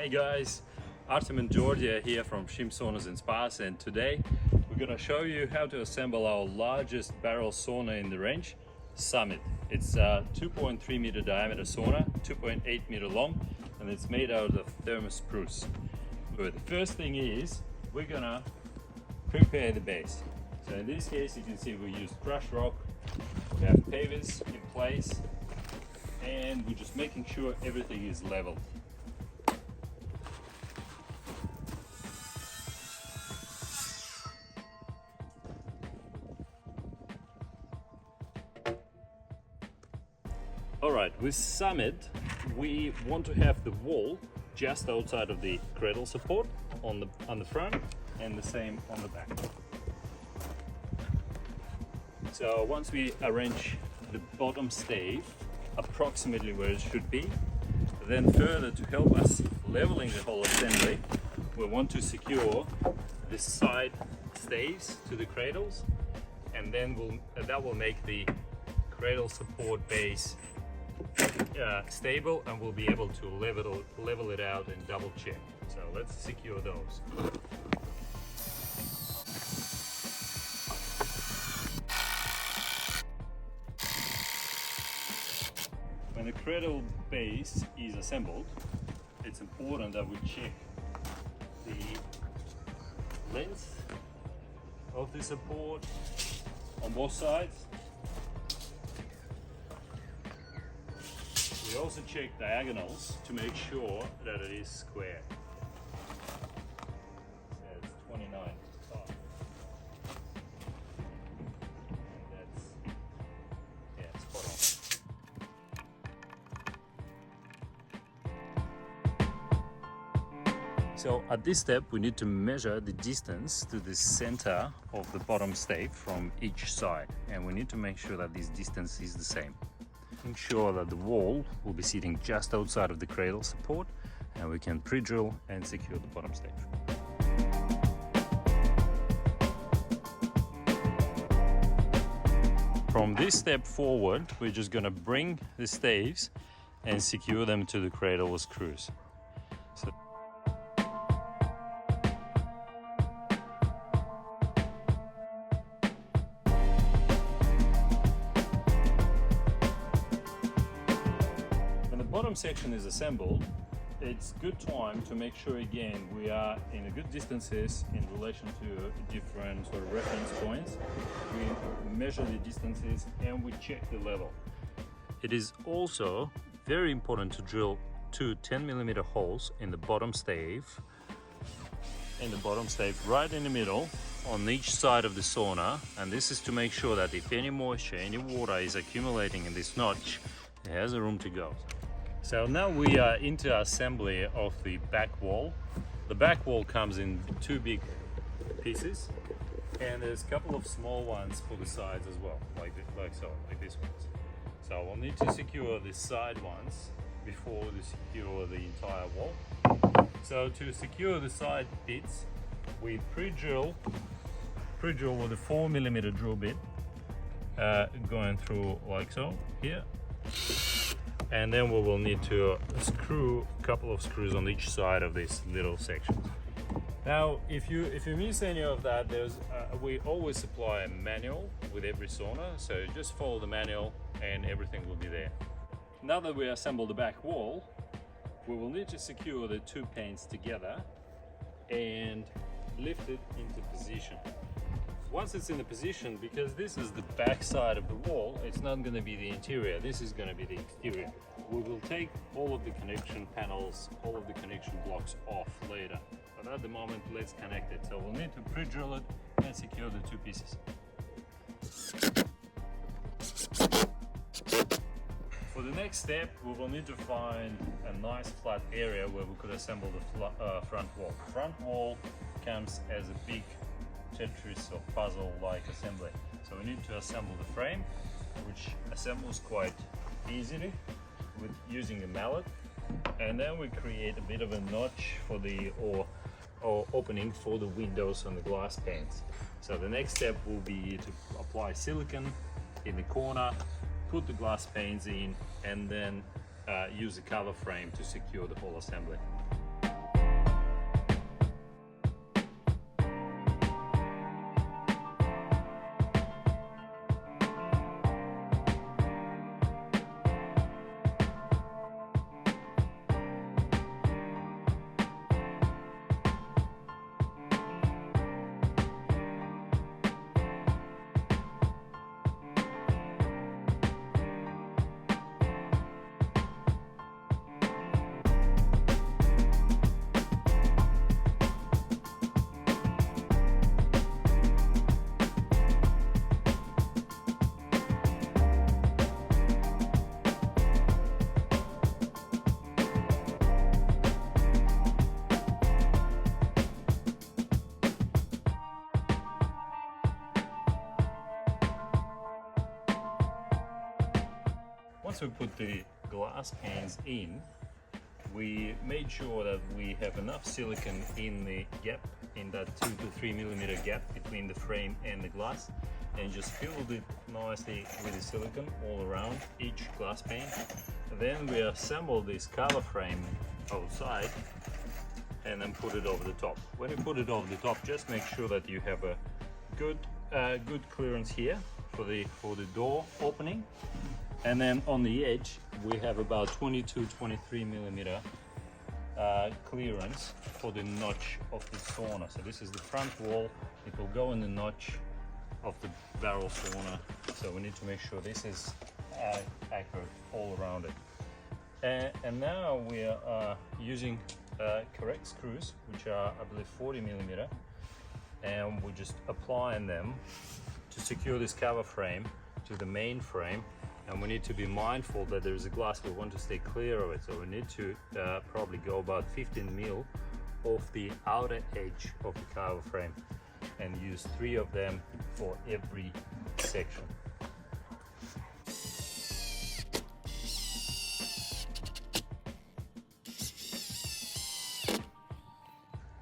Hey guys, Artem and Georgia here from Saunas and Spas, and today we're gonna show you how to assemble our largest barrel sauna in the range, Summit. It's a 2.3 meter diameter sauna, 2.8 meter long, and it's made out of thermos spruce. But the first thing is we're gonna prepare the base. So in this case you can see we use crushed rock, we have pavers in place, and we're just making sure everything is level. Alright, with Summit we want to have the wall just outside of the cradle support on the front, and the same on the back. So once we arrange the bottom stave approximately where it should be, then further to help us leveling the whole assembly, we want to secure the side staves to the cradles, and then that will make the cradle support base stable, and we'll be able to level it out and double check. So let's secure those. When the cradle base is assembled, it's important that we check the length of the support on both sides. We also check diagonals to make sure that it is square. So it's 29 top. And that's, yeah, spot on. So at this step we need to measure the distance to the center of the bottom stave from each side, and we need to make sure that this distance is the same. Make sure that the wall will be sitting just outside of the cradle support, and we can pre-drill and secure the bottom stave. From this step forward, we're just going to bring the staves and secure them to the cradle with screws. So bottom section is assembled, it's good time to make sure again we are in a good distances in relation to different sort of reference points. We measure the distances and we check the level. It is also very important to drill two 10mm holes in the bottom stave, right in the middle on each side of the sauna, and this is to make sure that if any moisture, any water is accumulating in this notch, it has a room to go. So now we are into assembly of the back wall. The back wall comes in two big pieces, and there's a couple of small ones for the sides as well, like this ones. So we'll need to secure the side ones before we secure the entire wall. So to secure the side bits, we pre-drill with a 4mm drill bit, going through like so here. And then we will need to screw a couple of screws on each side of this little section. Now, if you miss any of that, we always supply a manual with every sauna, so just follow the manual and everything will be there. Now that we assemble the back wall, we will need to secure the two panes together and lift it into position. Once it's in the position, because this is the back side of the wall, it's not going to be the interior, this is going to be the exterior. We will take all of the connection panels, all of the connection blocks off later, but at the moment let's connect it. So we'll need to pre-drill it and secure the two pieces. For the next step, we will need to find a nice flat area where we could assemble the front wall. The front wall comes as a big Tetris or puzzle-like assembly. So we need to assemble the frame, which assembles quite easily with using a mallet, and then we create a bit of a notch for the or opening for the windows on the glass panes. So the next step will be to apply silicone in the corner, put the glass panes in, and then use a cover frame to secure the whole assembly. Once we put the glass panes in, we made sure that we have enough silicone in the gap, in that 2 to 3 millimeter gap between the frame and the glass, and just filled it nicely with the silicone all around each glass pane. Then we assemble this cover frame outside and then put it over the top. When you put it over the top, just make sure that you have a good clearance here for the door opening, and then on the edge we have about 22-23 millimeter clearance for the notch of the sauna. So this is the front wall, it will go in the notch of the barrel sauna, so we need to make sure this is accurate all around it. And now we are using correct screws, which are, I believe, 40 millimeter, and we're just applying them to secure this cover frame to the main frame. And we need to be mindful that there's a glass, we want to stay clear of it, so we need to probably go about 15 mil off the outer edge of the cover frame and use 3 of them for every section.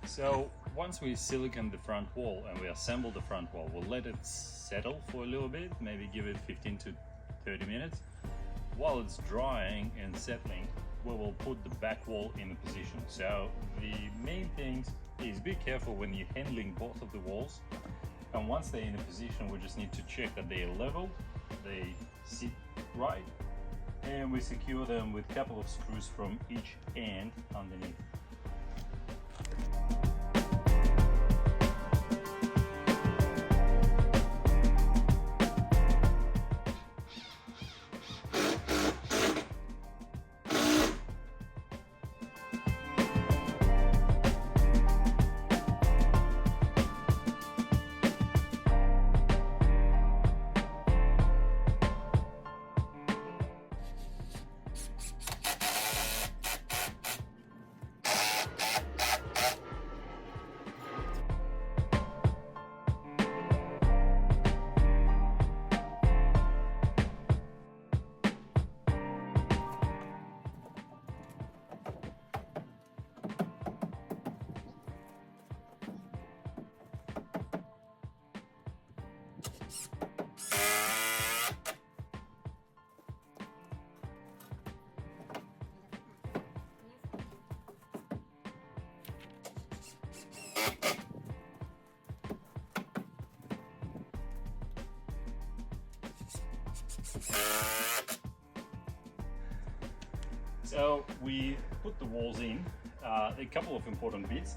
So once we silicone the front wall and we assemble the front wall, we'll let it settle for a little bit, maybe give it 15 to 30 minutes. While it's drying and settling, we will put the back wall in a position. So the main thing is be careful when you're handling both of the walls, and once they're in a position, we just need to check that they are level, they sit right, and we secure them with a couple of screws from each end underneath. So we put the walls in, a couple of important bits.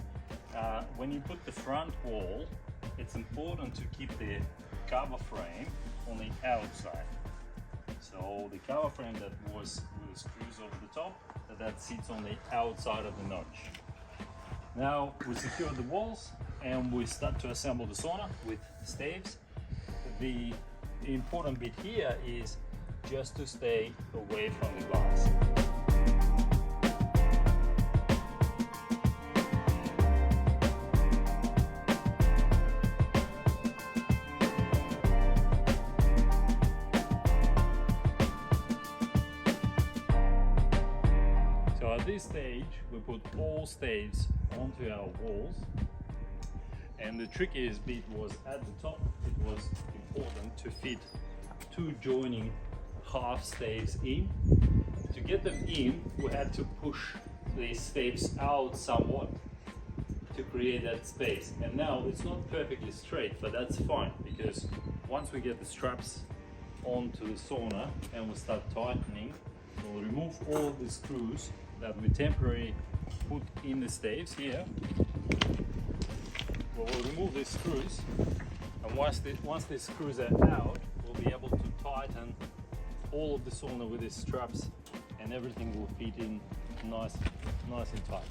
When you put the front wall, it's important to keep the cover frame on the outside. So the cover frame that was with the screws over the top, that sits on the outside of the notch. Now we secure the walls and we start to assemble the sauna with staves. The important bit here is just to stay away from the glass. So at this stage, we put all staves onto our walls, and the trickiest bit was at the top. It was important to fit 2 joining half staves in. To get them in, we had to push these staves out somewhat to create that space. And now it's not perfectly straight, but that's fine, because once we get the straps onto the sauna and we start tightening, we'll remove all of the screws that we temporarily put in the staves here. We'll remove these screws, and once these screws are out, we'll be able to tighten all of the sauna with these straps, and everything will fit in nice and tight.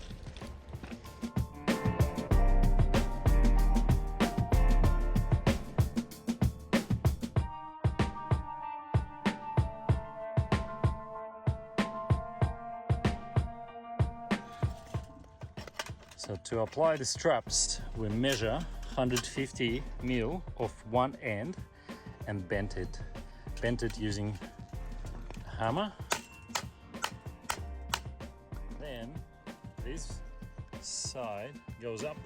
So to apply the straps, we measure 150 mil of one end and bent it using hammer. Then this side goes up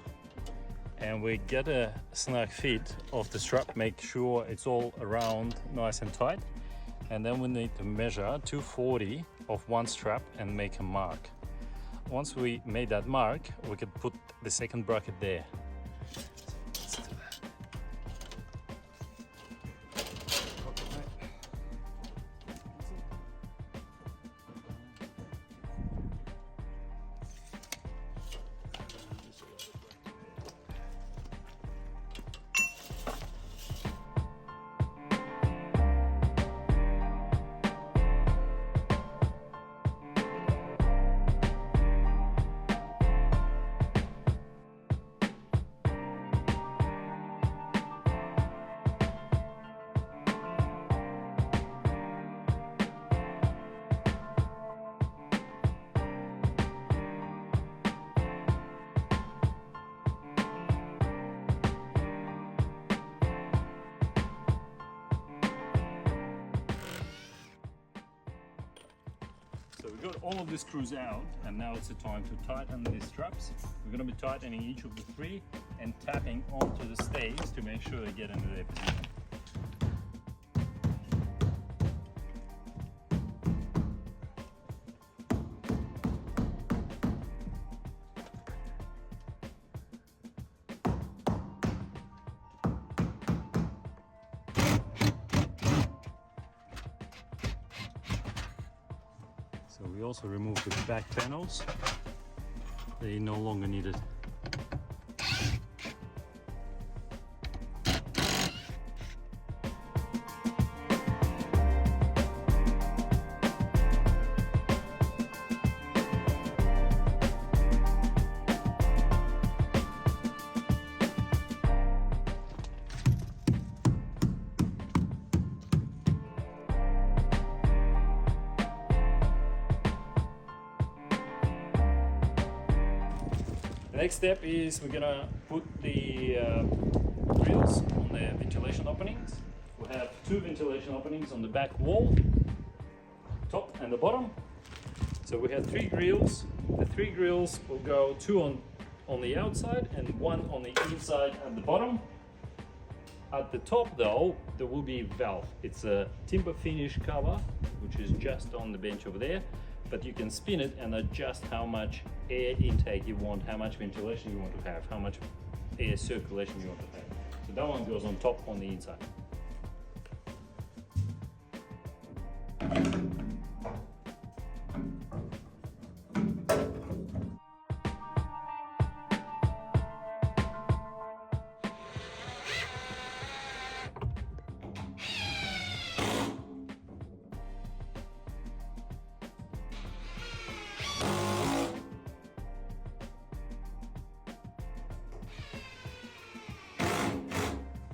and we get a snug fit of the strap, make sure it's all around nice and tight. And then we need to measure 240 of one strap and make a mark. Once we made that mark, we could put the second bracket there. Let's do that. So we got all of the screws out, and now it's the time to tighten these straps. We're going to be tightening each of the three and tapping onto the stays to make sure they get into their position. So we also removed the back panels. They no longer needed. Next step is we're gonna put the grills on the ventilation openings. We have two ventilation openings on the back wall, top and the bottom. So we have three grills. The three grills will go two on the outside and one on the inside at the bottom. At the top though, there will be a valve. It's a timber finish cover, which is just on the bench over there. But you can spin it and adjust how much air intake you want, how much ventilation you want to have, how much air circulation you want to have. So that one goes on top on the inside.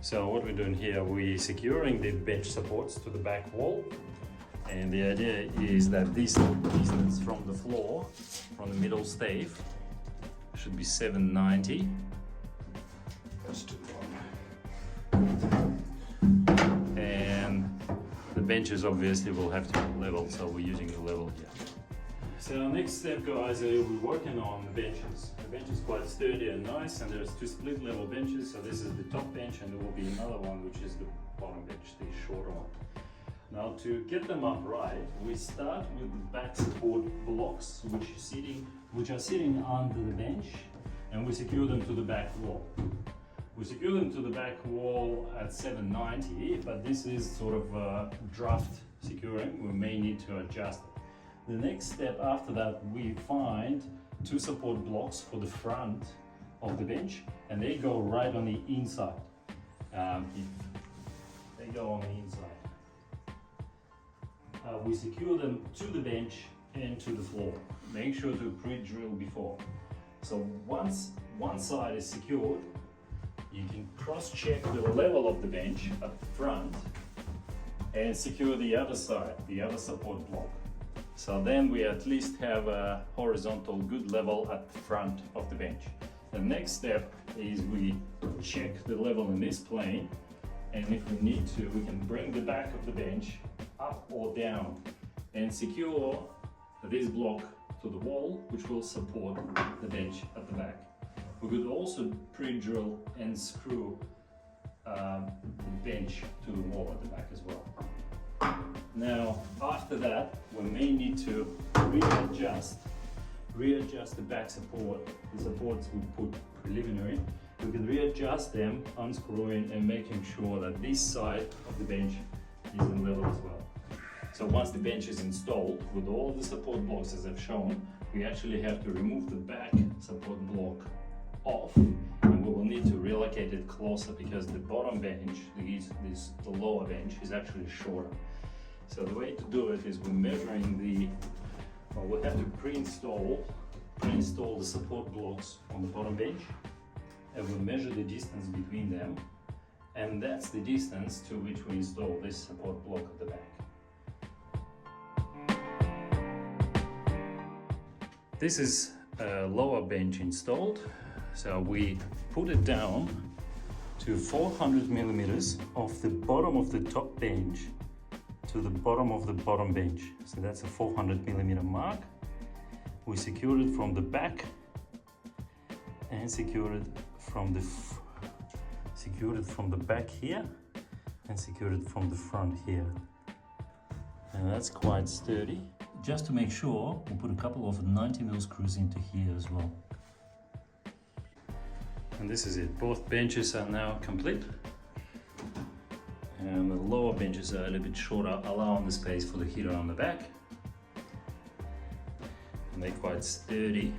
So what we're doing here, we're securing the bench supports to the back wall. And the idea is that this distance from the floor, from the middle stave, should be 790. Let's do one. And the benches obviously will have to be level, so we're using the level here. So our next step, guys, we're working on the benches. The bench is quite sturdy and nice, and there's two split level benches. So this is the top bench, and there will be another one, which is the bottom bench, the shorter one. Now to get them upright, we start with the back support blocks, which are sitting under the bench, and we secure them to the back wall. We secure them to the back wall at 790, but this is sort of draft securing. We may need to adjust it. The next step after that, we find two support blocks for the front of the bench, and they go right on the inside. They go on the inside. We secure them to the bench and to the floor. Make sure to pre-drill before. So once one side is secured, you can cross-check the level of the bench at the front and secure the other side, the other support block. So then we at least have a horizontal good level at the front of the bench. The next step is we check the level in this plane, and if we need to, we can bring the back of the bench up or down and secure this block to the wall, which will support the bench at the back. We could also pre-drill and screw the bench to the wall at the back as well. Now, after that, we may need to readjust the back support, the supports we put preliminary. We can readjust them, unscrewing and making sure that this side of the bench is in level as well. So once the bench is installed with all the support blocks as I've shown, we actually have to remove the back support block off, and we will need to relocate it closer because the bottom bench, the lower bench, is actually shorter. So the way to do it is we're measuring we have to pre-install the support blocks on the bottom bench, and we measure the distance between them, and that's the distance to which we install this support block at the back. This is a lower bench installed, so we put it down to 400 millimeters off the bottom of the top bench to the bottom of the bottom bench. So that's a 400 millimeter mark. We secured it from the back and secured it from the back here and secured it from the front here. And that's quite sturdy. Just to make sure, we'll put a couple of 90mm screws into here as well. And this is it. Both benches are now complete. And the lower benches are a little bit shorter, allowing the space for the heater on the back. And they're quite sturdy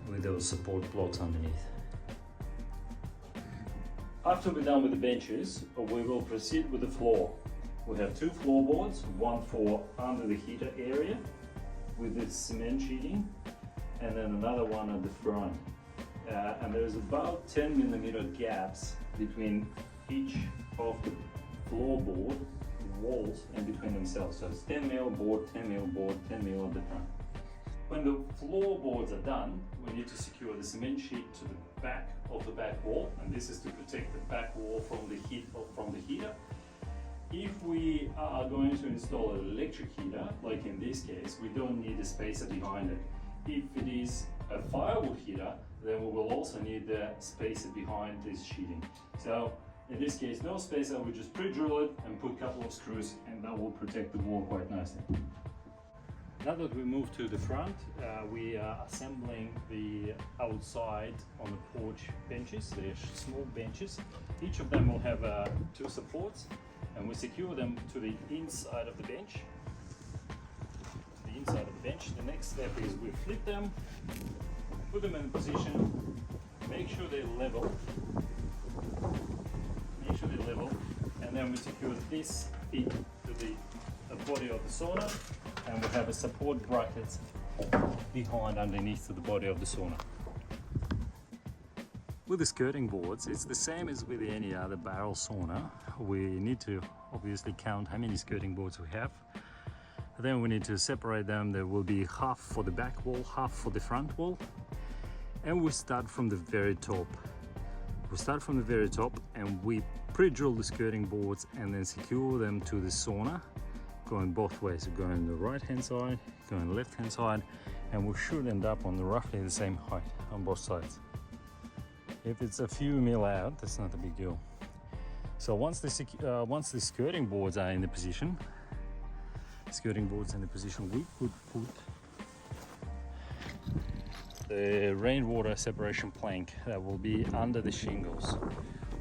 with those support blocks underneath. After we're done with the benches, we will proceed with the floor. We have two floorboards, one for under the heater area with this cement sheeting, and then another one at the front. And there's about 10mm gaps between each of the floorboard walls and between themselves. So it's 10mm board, 10mm board, 10mm at the front. When the floorboards are done, we need to secure the cement sheet to the back of the back wall, and this is to protect the back wall from the heat from the heater. If we are going to install an electric heater, like in this case, we don't need a spacer behind it. If it is a firewood heater, then we will also need the spacer behind this sheeting. So in this case, no spacer, we just pre-drill it and put a couple of screws, and that will protect the wall quite nicely. Now that we move to the front, we are assembling the outside on the porch benches. They're small benches. Each of them will have two supports, and we secure them to the inside of the bench. The next step is we flip them, put them in position, make sure they're level, and then we secure this feet to the body of the sauna, and we have a support brackets behind underneath to the body of the sauna. With the skirting boards, it's the same as with any other barrel sauna. We need to obviously count how many skirting boards we have. Then we need to separate them. There will be half for the back wall, half for the front wall. And we start from the very top. And we pre-drill the skirting boards and then secure them to the sauna, going both ways. So going on the right hand side, going on the left hand side, and we should end up on roughly the same height on both sides. If it's a few mil out, that's not a big deal. So once the skirting boards are in the position, we could put the rainwater separation plank that will be under the shingles.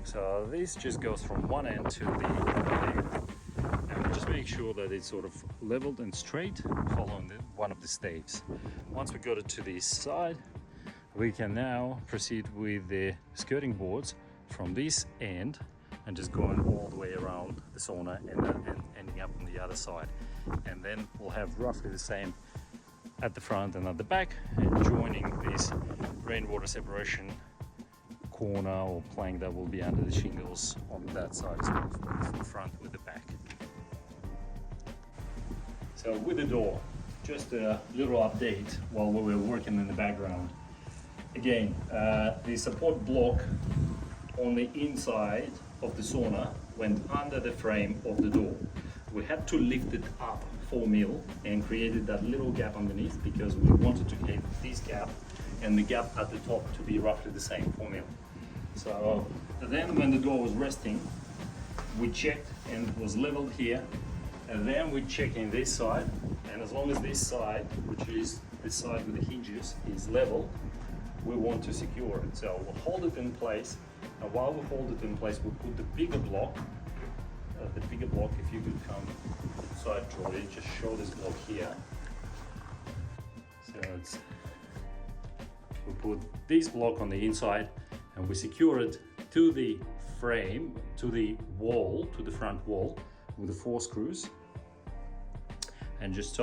So this just goes from one end to the other end, and just make sure that it's sort of leveled and straight following one of the staves. Once we got it to this side, we can now proceed with the skirting boards from this end and just going all the way around the sauna and ending up on the other side. And then we'll have roughly the same at the front and at the back, and joining this rainwater separation corner or plank that will be under the shingles on that side as well, from the front with the back. So with the door, just a little update while we were working in the background. Again, the support block on the inside of the sauna went under the frame of the door. We had to lift it up 4 mil and created that little gap underneath because we wanted to keep this gap and the gap at the top to be roughly the same, 4 mil. So then when the door was resting, we checked and it was leveled here, and then we check in this side, and as long as this side, which is this side with the hinges, is level, we want to secure it. So we'll hold it in place, and while we hold it in place, we'll put the bigger block, if you could come inside, Jordy, just show this block here. So we put this block on the inside and we secure it to the frame, to the wall, to the front wall with the 4 screws, and just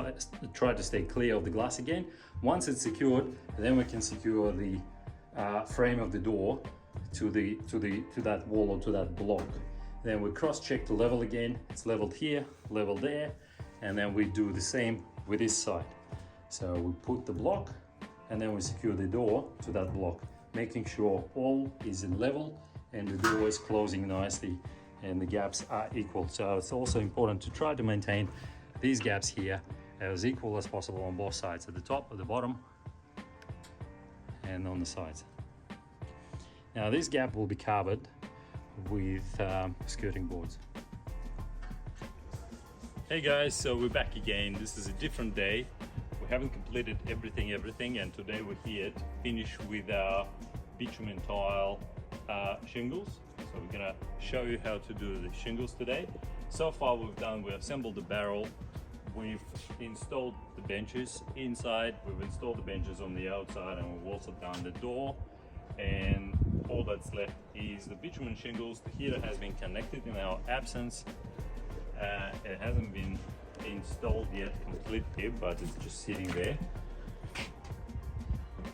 try to stay clear of the glass again. Once it's secured, then we can secure the frame of the door to that wall or to that block. Then we cross-check the level again. It's leveled here, leveled there, and then we do the same with this side. So we put the block and then we secure the door to that block, making sure all is in level and the door is closing nicely and the gaps are equal. So it's also important to try to maintain these gaps here as equal as possible on both sides, at the top, at the bottom, and on the sides. Now this gap will be covered with skirting boards. Hey guys, so we're back again. This is a different day. We haven't completed everything, and today we're here to finish with our bitumen tile shingles. So we're gonna show you how to do the shingles today. So far we've assembled the barrel, we've installed the benches inside, we've installed the benches on the outside, and we've also done the door, and all that's left is the bitumen shingles. The heater has been connected in our absence. It hasn't been installed yet completely, but it's just sitting there.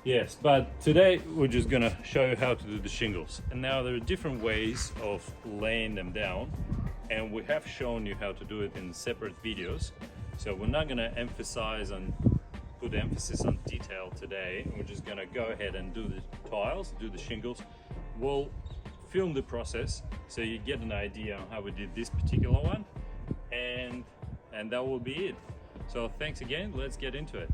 Yes, but today we're just gonna show you how to do the shingles. And now there are different ways of laying them down, and we have shown you how to do it in separate videos. So we're not gonna put emphasis on detail today. We're just gonna go ahead and do the tiles, do the shingles. We'll film the process so you get an idea on how we did this particular one, and that will be it. So thanks again, let's get into it.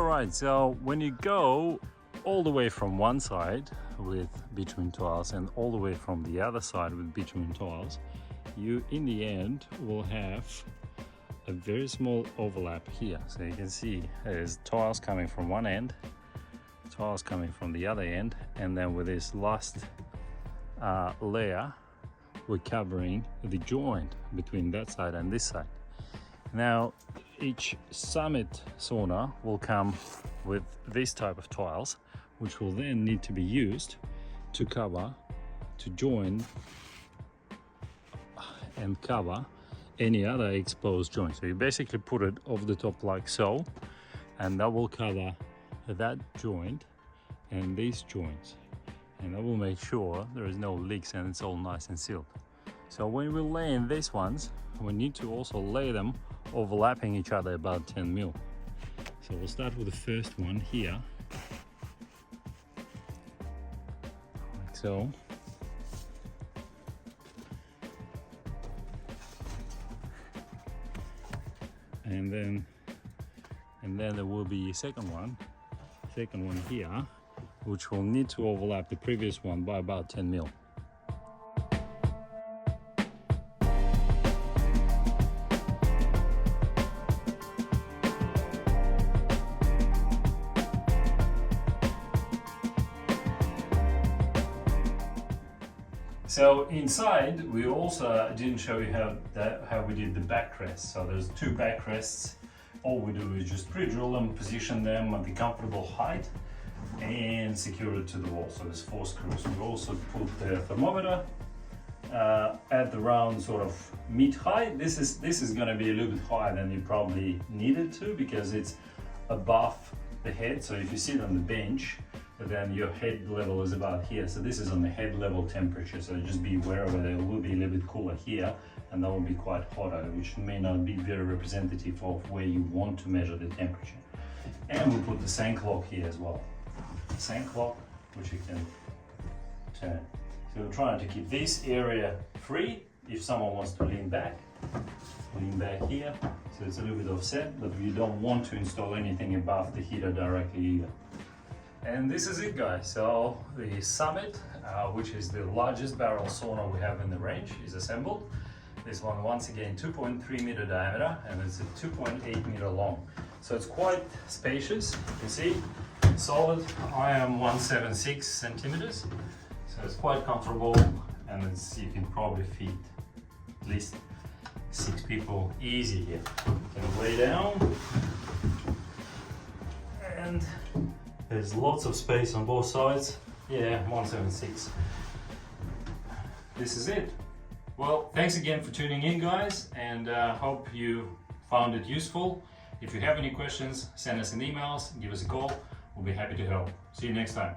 right, so when you go all the way from one side with bitumen tiles and all the way from the other side with bitumen tiles, you in the end will have a very small overlap here. So you can see there's tiles coming from one end, tiles coming from the other end, and then with this last layer we're covering the joint between that side and this side. Now each summit sauna will come with this type of tiles, which will then need to be used to cover, to join and cover any other exposed joint. So you basically put it over the top like so, and that will cover that joint and these joints, and that will make sure there is no leaks and it's all nice and sealed. So when we lay in these ones, we need to also lay them overlapping each other about 10 mil. So we'll start with the first one here, like so. And then there will be a second one here, which will need to overlap the previous one by about 10 mil. So inside, we also didn't show you how we did the backrests. So there's two backrests. All we do is just pre-drill them, position them at the comfortable height, and secure it to the wall. So there's 4 screws. We also put the thermometer at the round sort of mid height. This is going to be a little bit higher than you probably needed to, because it's above the head. So if you sit on the bench, then your head level is about here. So this is on the head level temperature. So just be aware of it. It will be a little bit cooler here, and that will be quite hotter, which may not be very representative of where you want to measure the temperature. And we'll put the sand clock here as well. The sand clock, which you can turn. So we're trying to keep this area free. If someone wants to lean back here. So it's a little bit offset, but we don't want to install anything above the heater directly either. And this is it, guys. So the Summit, which is the largest barrel sauna we have in the range, is assembled. This one, once again, 2.3 meter diameter, and it's a 2.8 meter long. So it's quite spacious. You can see, solid. I am 176 centimeters, so it's quite comfortable, and you can probably fit at least 6 people easy here. You can lay down, and there's lots of space on both sides. Yeah, 176. This is it. Well, thanks again for tuning in, guys, and hope you found it useful. If you have any questions, send us an email, give us a call. We'll be happy to help. See you next time.